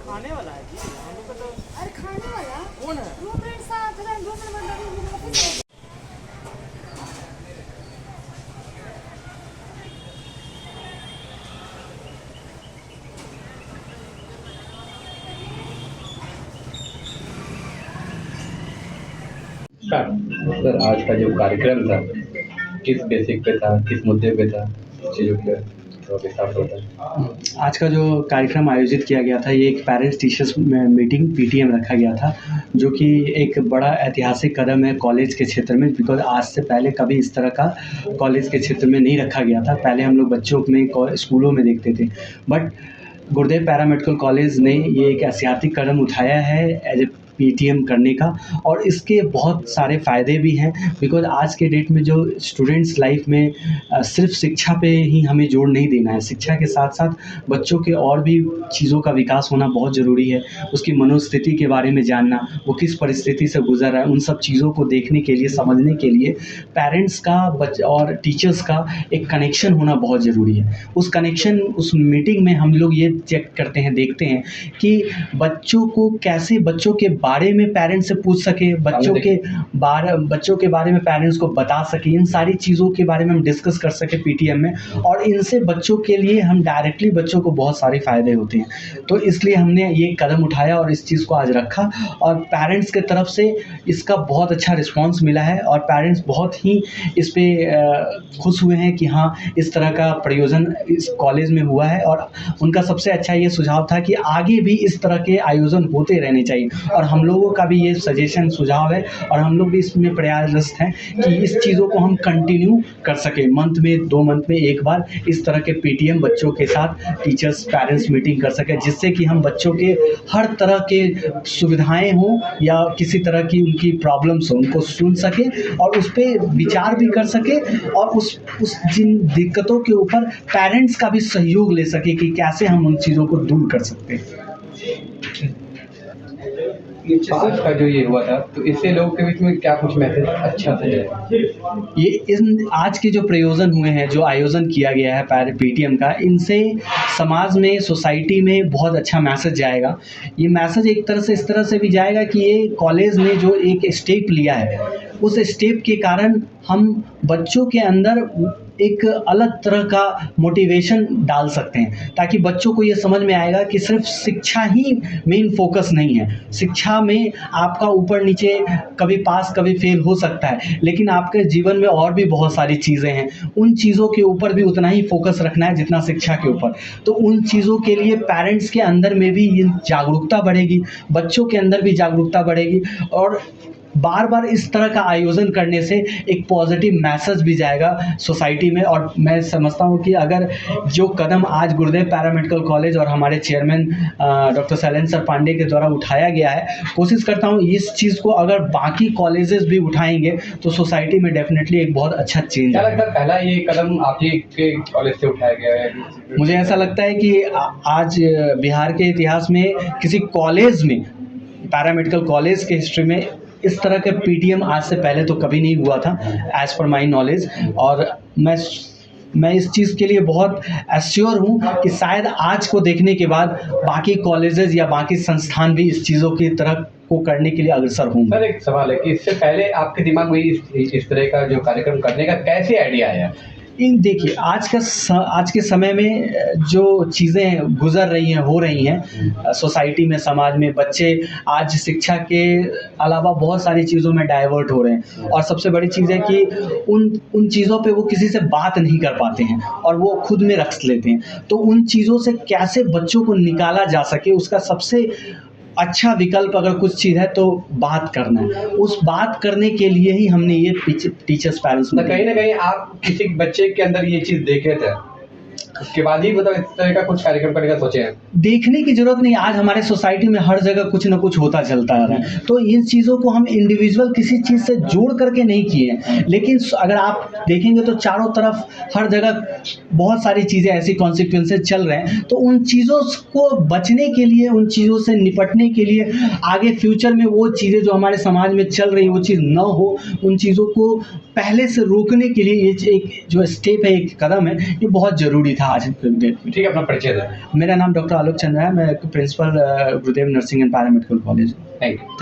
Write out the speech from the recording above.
खाने वाला है जी, हम लोग का तो। अरे खाने वाला कौन है? 2 मिनट 2 मिनट मतलब सर, आज का जो कार्यक्रम था किस बेसिक पे था, किस मुद्दे पे था, चीज़ों पे थोड़ा विस्तार से बताएं। आज का जो कार्यक्रम आयोजित किया गया था, ये एक पेरेंट्स टीचर्स मीटिंग पीटीएम रखा गया था, जो कि एक बड़ा ऐतिहासिक कदम है कॉलेज के क्षेत्र में। बिकॉज़ आज से पहले कभी इस तरह का कॉलेज के क्षेत्र में नहीं रखा गया था। पहले हम लोग बच्चों में स्कूलों में देखते थे, बट गुरुदेव पैरामेडिकल कॉलेज ने ये एक ऐतिहासिक कदम उठाया है एज ए पीटीएम करने का, और इसके बहुत सारे फ़ायदे भी हैं। बिकॉज़ आज के डेट में जो स्टूडेंट्स लाइफ में सिर्फ शिक्षा पे ही हमें जोर नहीं देना है, शिक्षा के साथ साथ बच्चों के और भी चीज़ों का विकास होना बहुत ज़रूरी है। उसकी मनोस्थिति के बारे में जानना, वो किस परिस्थिति से गुज़र रहा है, उन सब चीज़ों को देखने के लिए, समझने के लिए पेरेंट्स का और टीचर्स का एक कनेक्शन होना बहुत ज़रूरी है। उस कनेक्शन, उस मीटिंग में हम लोग ये चेक करते हैं, देखते हैं कि बच्चों को कैसे, बच्चों के बारे में पेरेंट्स से पूछ सके, बच्चों के बारे में पेरेंट्स को बता सके, इन सारी चीज़ों के बारे में हम डिस्कस कर सके पीटीएम में, और इनसे बच्चों के लिए हम डायरेक्टली बच्चों को बहुत सारे फ़ायदे होते हैं। तो इसलिए हमने ये कदम उठाया और इस चीज़ को आज रखा, और पेरेंट्स के तरफ से इसका बहुत अच्छा रिस्पॉन्स मिला है, और पेरेंट्स बहुत ही इस पे खुश हुए हैं कि हाँ, इस तरह का प्रयोजन इस कॉलेज में हुआ है। और उनका सबसे अच्छा ये सुझाव था कि आगे भी इस तरह के आयोजन होते रहने चाहिए, और हम लोगों का भी ये सजेशन, सुझाव है, और हम लोग भी इसमें प्रयासरत हैं कि इस चीज़ों को हम कंटिन्यू कर सकें। मंथ में 2 मंथ में एक बार इस तरह के पीटीएम बच्चों के साथ टीचर्स पेरेंट्स मीटिंग कर सकें, जिससे कि हम बच्चों के हर तरह के सुविधाएं हों या किसी तरह की उनकी प्रॉब्लम्स हो, उनको सुन सकें और उस पर विचार भी कर सकें, और उस जिन दिक्कतों के ऊपर पेरेंट्स का भी सहयोग ले सके कि कैसे हम उन चीज़ों को दूर कर सकते हैं। आज का जो ये हुआ था, तो इससे लोगों के बीच में क्या कुछ मैसेज अच्छा से है? ये आज के जो प्रयोजन हुए हैं, जो आयोजन किया गया है पीटीएम का, इनसे समाज में, सोसाइटी में बहुत अच्छा मैसेज जाएगा। ये मैसेज एक तरह से इस तरह से भी जाएगा कि ये कॉलेज ने जो एक स्टेप लिया है, उस स्टेप के कारण हम बच्चों के अंदर एक अलग तरह का मोटिवेशन डाल सकते हैं, ताकि बच्चों को ये समझ में आएगा कि सिर्फ शिक्षा ही मेन फोकस नहीं है। शिक्षा में आपका ऊपर नीचे, कभी पास कभी फेल हो सकता है, लेकिन आपके जीवन में और भी बहुत सारी चीज़ें हैं। उन चीज़ों के ऊपर भी उतना ही फोकस रखना है जितना शिक्षा के ऊपर। तो उन चीज़ों के लिए पेरेंट्स के अंदर में भी ये जागरूकता बढ़ेगी, बच्चों के अंदर भी जागरूकता बढ़ेगी, और बार बार इस तरह का आयोजन करने से एक पॉजिटिव मैसेज भी जाएगा सोसाइटी में। और मैं समझता हूँ कि अगर जो कदम आज गुरुदेव पैरामेडिकल कॉलेज और हमारे chairman doctor Shailendra sir Pandey के द्वारा उठाया गया है, कोशिश करता हूँ इस चीज़ को अगर बाकी कॉलेजेस भी उठाएंगे तो सोसाइटी में डेफिनेटली एक बहुत अच्छा चेंज आएगा। क्या लगता है पहला ये कदम आप ही के कॉलेज से उठाया गया है? मुझे ऐसा लगता है कि आज बिहार के इतिहास में किसी कॉलेज में, पैरामेडिकल कॉलेज के हिस्ट्री में, इस तरह के पीटीएम आज से पहले तो कभी नहीं हुआ था, एज पर माई नॉलेज। और मैं इस चीज़ के लिए बहुत एश्योर हूँ कि शायद आज को देखने के बाद बाकी कॉलेजेस या बाकी संस्थान भी इस चीज़ों की तरह को करने के लिए अग्रसर होंगे। सर, एक सवाल है कि इससे पहले आपके दिमाग में इस तरह का जो कार्यक्रम करने का कैसे आइडिया आया? देखिए, आज के समय में जो चीज़ें गुजर रही हैं, हो रही हैं सोसाइटी में, समाज में, बच्चे आज शिक्षा के अलावा बहुत सारी चीज़ों में डाइवर्ट हो रहे हैं, और सबसे बड़ी चीज़ है कि उन चीज़ों पे वो किसी से बात नहीं कर पाते हैं और वो खुद में रख लेते हैं। तो उन चीज़ों से कैसे बच्चों को निकाला जा सके, उसका सबसे अच्छा विकल्प अगर कुछ चीज़ है तो बात करना है। उस बात करने के लिए ही हमने ये टीचर्स पेरेंट्स कहीं ना कहीं आप किसी बच्चे के अंदर ये चीज़ देखे थे? उसके बाद ही मतलब इस तरह का कुछ कार्यक्रम करने का सोचे हैं? देखने की ज़रूरत नहीं, आज हमारे सोसाइटी में हर जगह कुछ ना कुछ होता चलता आ रहा है। तो इन चीज़ों को हम इंडिविजुअल किसी चीज़ से जोड़ करके नहीं किए हैं, लेकिन अगर आप देखेंगे तो चारों तरफ हर जगह बहुत सारी चीज़ें ऐसी कॉन्सिक्वेंसेस चल रहे हैं। तो उन चीज़ों को बचने के लिए, उन चीज़ों से निपटने के लिए, आगे फ्यूचर में वो चीज़ें जो हमारे समाज में चल रही हैं वो चीज़ ना हो, उन चीज़ों को पहले से रोकने के लिए ये एक जो स्टेप है, एक कदम है, ये बहुत ज़रूरी था आज के डेट में। ठीक है, अपना परिचय दें। मेरा नाम डॉक्टर आलोक चंद्र है, मैं principal Gurudev nursing and paramedical college. Thank you.